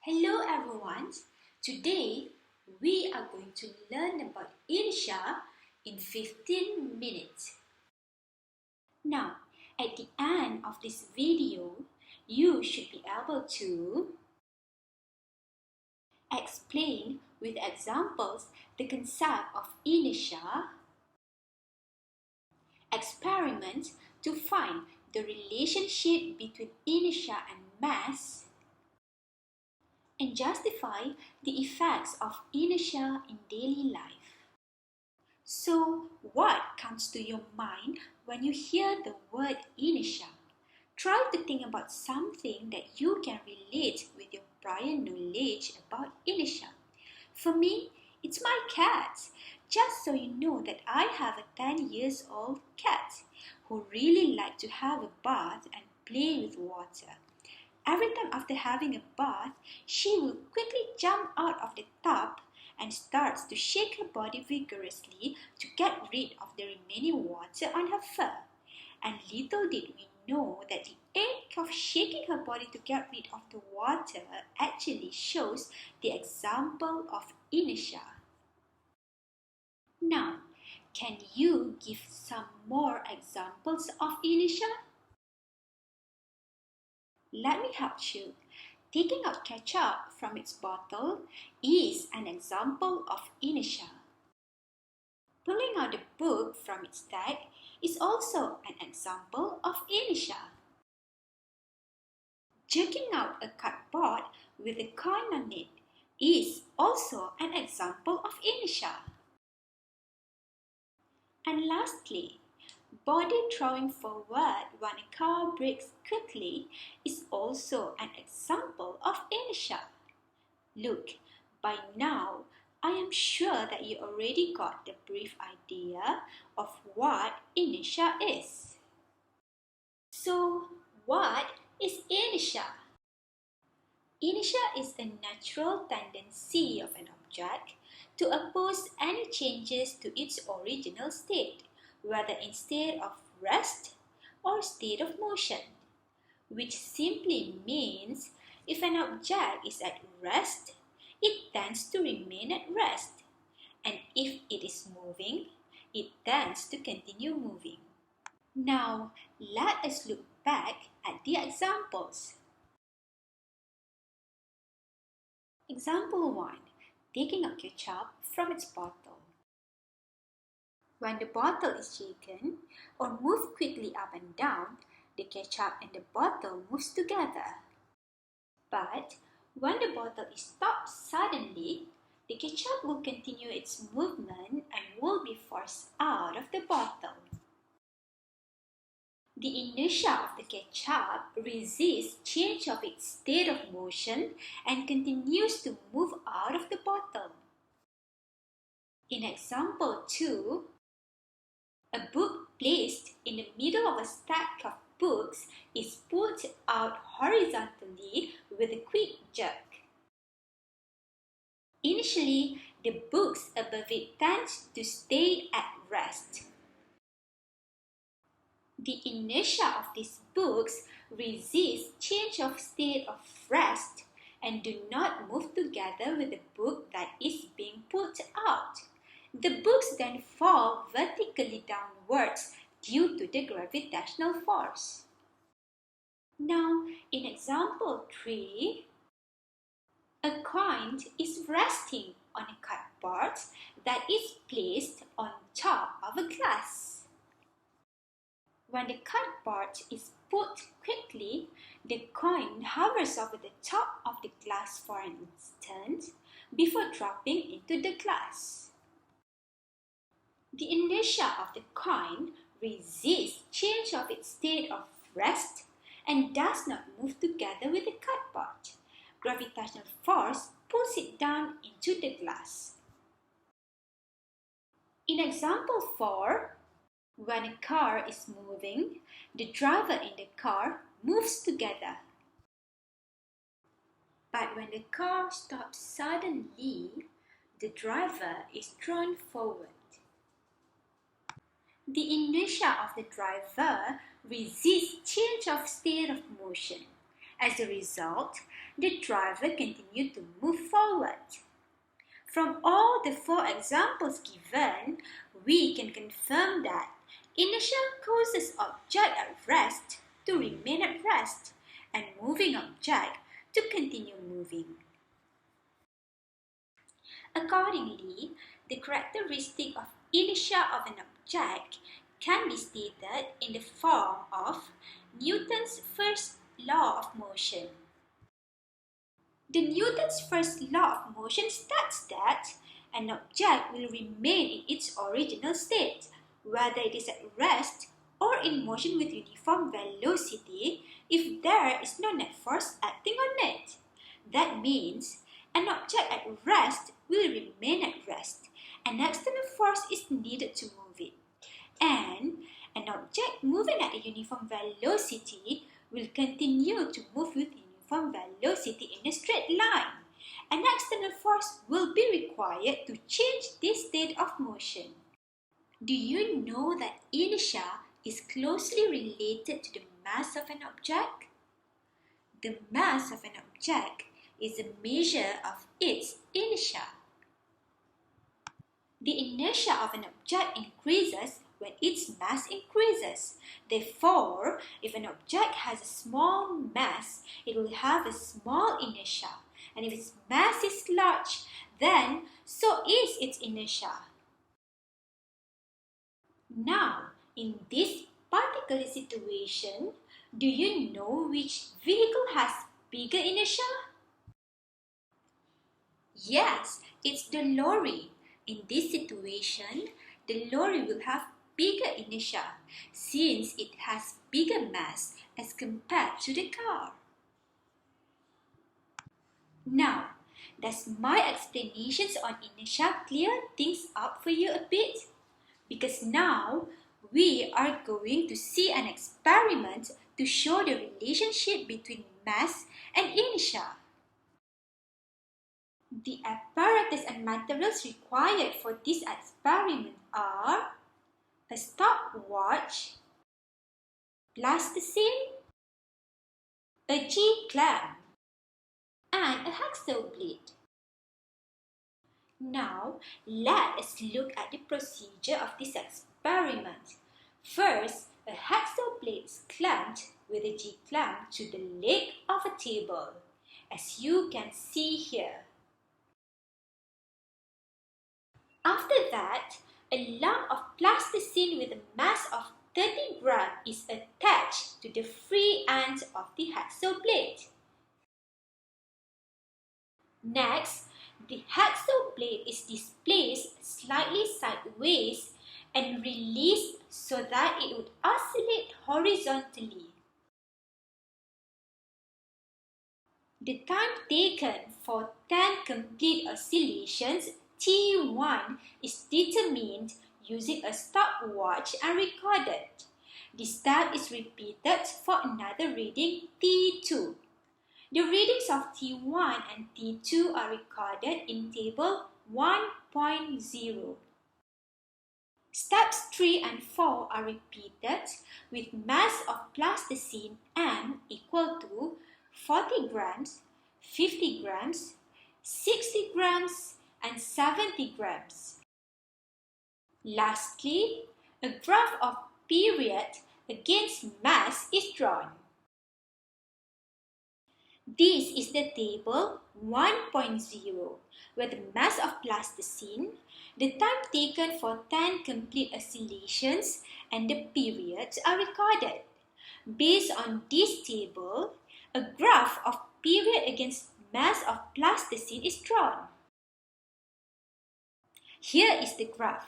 Hello everyone. Today we are going to learn about inertia in 15 minutes. Now, at the end of this video, you should be able to explain with examples the concept of inertia, experiment to find the relationship between inertia and mass, and justify the effects of inertia in daily life. So, what comes to your mind when you hear the word inertia? Try to think about something that you can relate with your prior knowledge about inertia. For me, it's my cat. Just so you know that I have a 10 years old cat who really likes to have a bath and play with water. Every time after having a bath, she will quickly jump out of the tub and starts to shake her body vigorously to get rid of the remaining water on her fur. And little did we know that the act of shaking her body to get rid of the water actually shows the example of inertia. Now, can you give some more examples of inertia? Let me help you. Taking out ketchup from its bottle is an example of inertia. Pulling out the book from its tag is also an example of inertia. Jerking out a cardboard with a coin on it is also an example of inertia. And lastly, body throwing forward when a car brakes quickly is also an example of inertia. Look, by now, I am sure that you already got the brief idea of what inertia is. So, what is inertia? Inertia is a natural tendency of an object to oppose any changes to its original state, whether in state of rest or state of motion, which simply means if an object is at rest, it tends to remain at rest, and if it is moving, it tends to continue moving. Now, let us look back at the examples. Example 1. Taking out ketchup from its bottle. When the bottle is shaken or moved quickly up and down, the ketchup and the bottle moves together. But when the bottle is stopped suddenly, the ketchup will continue its movement and will be forced out of the bottle. The inertia of the ketchup resists change of its state of motion and continues to move out of the bottle. In example 2, a book placed in the middle of a stack of books is pulled out horizontally with a quick jerk. Initially, the books above it tend to stay at rest. The inertia of these books resists change of state of rest and do not move together with the book that is being pulled out. The books then fall vertically downwards due to the gravitational force. Now, in example 3, a coin is resting on a cardboard that is placed on top of a glass. When the cardboard is put quickly, the coin hovers over the top of the glass for an instant before dropping into the glass. The inertia of the coin resists change of its state of rest and does not move together with the cardboard. Gravitational force pulls it down into the glass. In example 4, when a car is moving, the driver in the car moves together. But when the car stops suddenly, the driver is thrown forward. The inertia of the driver resists change of state of motion As a result, the driver continued to move forward. From all the four examples given, we can confirm that inertia causes object at rest to remain at rest and moving object to continue moving. Accordingly, the characteristic of inertia of an object can be stated in the form of Newton's first law of motion. The Newton's first law of motion states that an object will remain in its original state, whether it is at rest or in motion with uniform velocity, if there is no net force acting on it. That means an object at rest will remain at rest. An external force is needed to move it. And an object moving at a uniform velocity will continue to move with uniform velocity in a straight line. An external force will be required to change this state of motion. Do you know that inertia is closely related to the mass of an object? The mass of an object is a measure of its inertia. The inertia of an object increases when its mass increases. Therefore, if an object has a small mass, it will have a small inertia. And if its mass is large, then so is its inertia. Now, in this particular situation, do you know which vehicle has bigger inertia? Yes, it's the lorry. In this situation, the lorry will have bigger inertia since it has bigger mass as compared to the car. Now, does my explanations on inertia clear things up for you a bit? Because now, we are going to see an experiment to show the relationship between mass and inertia. The apparatus and materials required for this experiment are a stopwatch, plasticine, a G-clamp, and a hacksaw blade. Now, let us look at the procedure of this experiment. First, a hacksaw blade is clamped with a G-clamp to the leg of a table, as you can see here. After that, a lump of plasticine with a mass of 30 grams is attached to the free end of the hacksaw blade. Next, the hacksaw blade is displaced slightly sideways and released so that it would oscillate horizontally. The time taken for 10 complete oscillations, T1, is determined using a stopwatch and recorded. This step is repeated for another reading, T2. The readings of T1 and T2 are recorded in table 1.0. Steps 3 and 4 are repeated with mass of plasticine M equal to 40 grams, 50 grams, 60 grams, and 70 grams. Lastly, a graph of period against mass is drawn. This is the table 1.0, where the mass of plasticine, the time taken for 10 complete oscillations, and the periods are recorded. Based on this table, a graph of period against mass of plasticine is drawn. Here is the graph.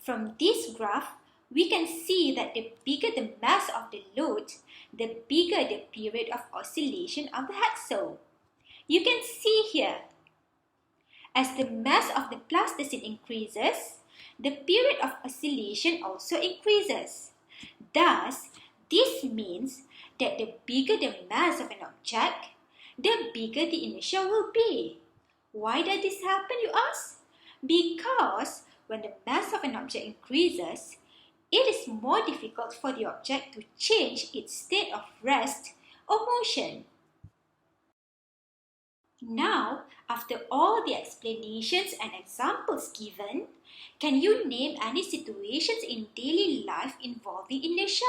From this graph, we can see that the bigger the mass of the load, the bigger the period of oscillation of the hacksaw. You can see here. As the mass of the plasticine increases, the period of oscillation also increases. Thus, this means that the bigger the mass of an object, the bigger the inertia will be. Why does this happen, you ask? Because when the mass of an object increases, it is more difficult for the object to change its state of rest or motion. Now, after all the explanations and examples given, can you name any situations in daily life involving inertia?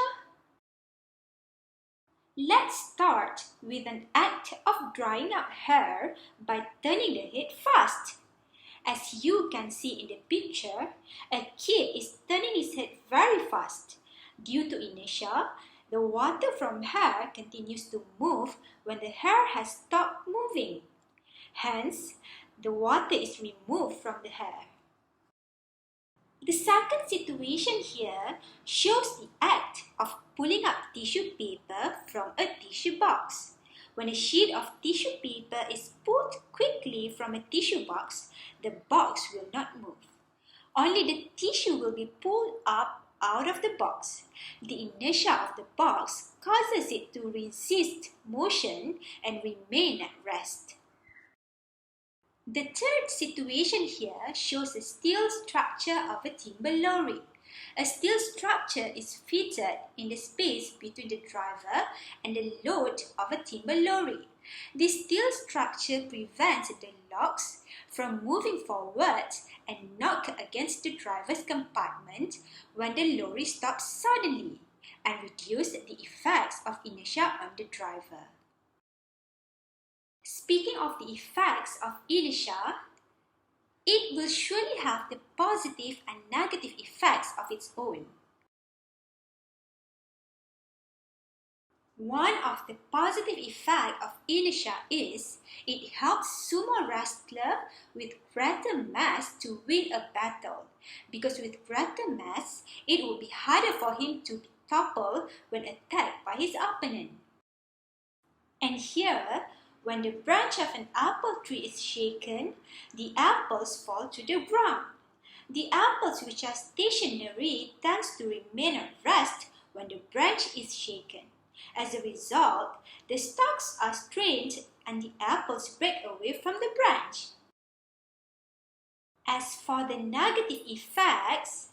Let's start with an act of drying up hair by turning the head fast. As you can see in the picture, a kid is turning his head very fast. Due to inertia, the water from hair continues to move when the hair has stopped moving. Hence, the water is removed from the hair. The second situation here shows the act of pulling up tissue paper from a tissue box. When a sheet of tissue paper is pulled quickly from a tissue box, the box will not move. Only the tissue will be pulled up out of the box. The inertia of the box causes it to resist motion and remain at rest. The third situation here shows a steel structure of a timber lorry. A steel structure is fitted in the space between the driver and the load of a timber lorry. This steel structure prevents the logs from moving forward and knock against the driver's compartment when the lorry stops suddenly and reduce the effects of inertia on the driver. Speaking of the effects of inertia, it will surely have the positive and negative effects of its own. One of the positive effects of inertia is it helps sumo wrestler with greater mass to win a battle, because with greater mass, it will be harder for him to be toppled when attacked by his opponent. And here, when the branch of an apple tree is shaken, the apples fall to the ground. The apples which are stationary tend to remain at rest when the branch is shaken. As a result, the stalks are strained and the apples break away from the branch. As for the negative effects,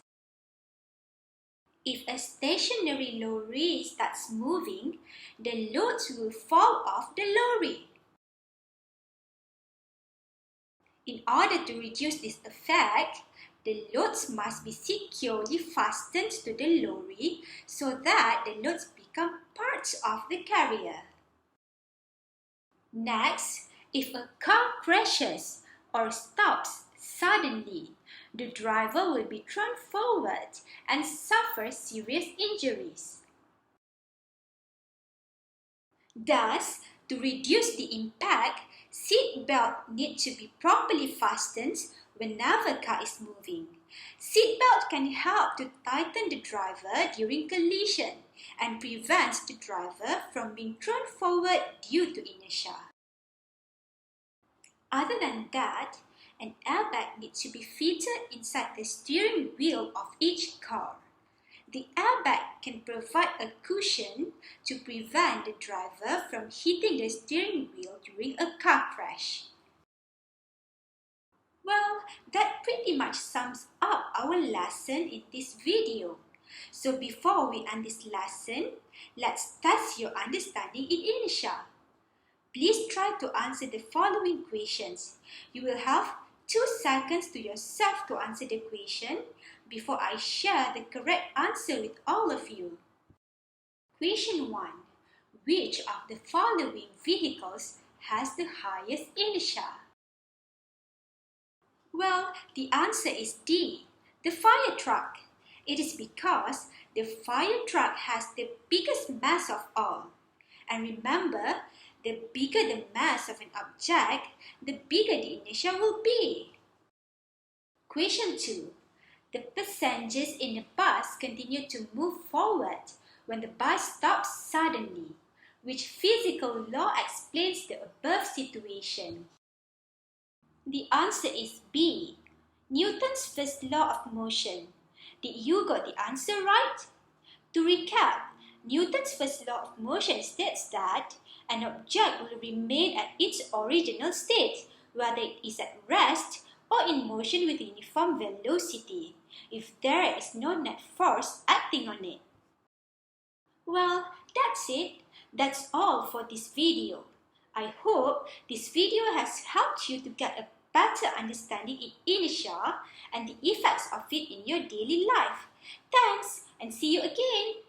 if a stationary lorry starts moving, the loads will fall off the lorry. In order to reduce this effect, the loads must be securely fastened to the lorry so that the loads become parts of the carrier. Next, if a car crashes or stops suddenly, the driver will be thrown forward and suffer serious injuries. Thus, to reduce the impact, seat belts need to be properly fastened whenever a car is moving. Seat belt can help to tighten the driver during collision and prevent the driver from being thrown forward due to inertia. Other than that, an airbag needs to be fitted inside the steering wheel of each car. The airbag can provide a cushion to prevent the driver from hitting the steering wheel during a car crash. Well, that pretty much sums up our lesson in this video. So before we end this lesson, let's test your understanding in inertia. Please try to answer the following questions. You will have 2 seconds to yourself to answer the question before I share the correct answer with all of you. Question 1. Which of the following vehicles has the highest inertia? Well, the answer is D, the fire truck. It is because the fire truck has the biggest mass of all. And remember, the bigger the mass of an object, the bigger the inertia will be. Question 2. The passengers in the bus continue to move forward when the bus stops suddenly. Which physical law explains the above situation? The answer is B, Newton's first law of motion. Did you got the answer right? To recap, Newton's first law of motion states that an object will remain at its original state, whether it is at rest or in motion with uniform velocity, if there is no net force acting on it. Well, that's it. That's all for this video. I hope this video has helped you to get a better understanding in inertia and the effects of it in your daily life. Thanks and see you again.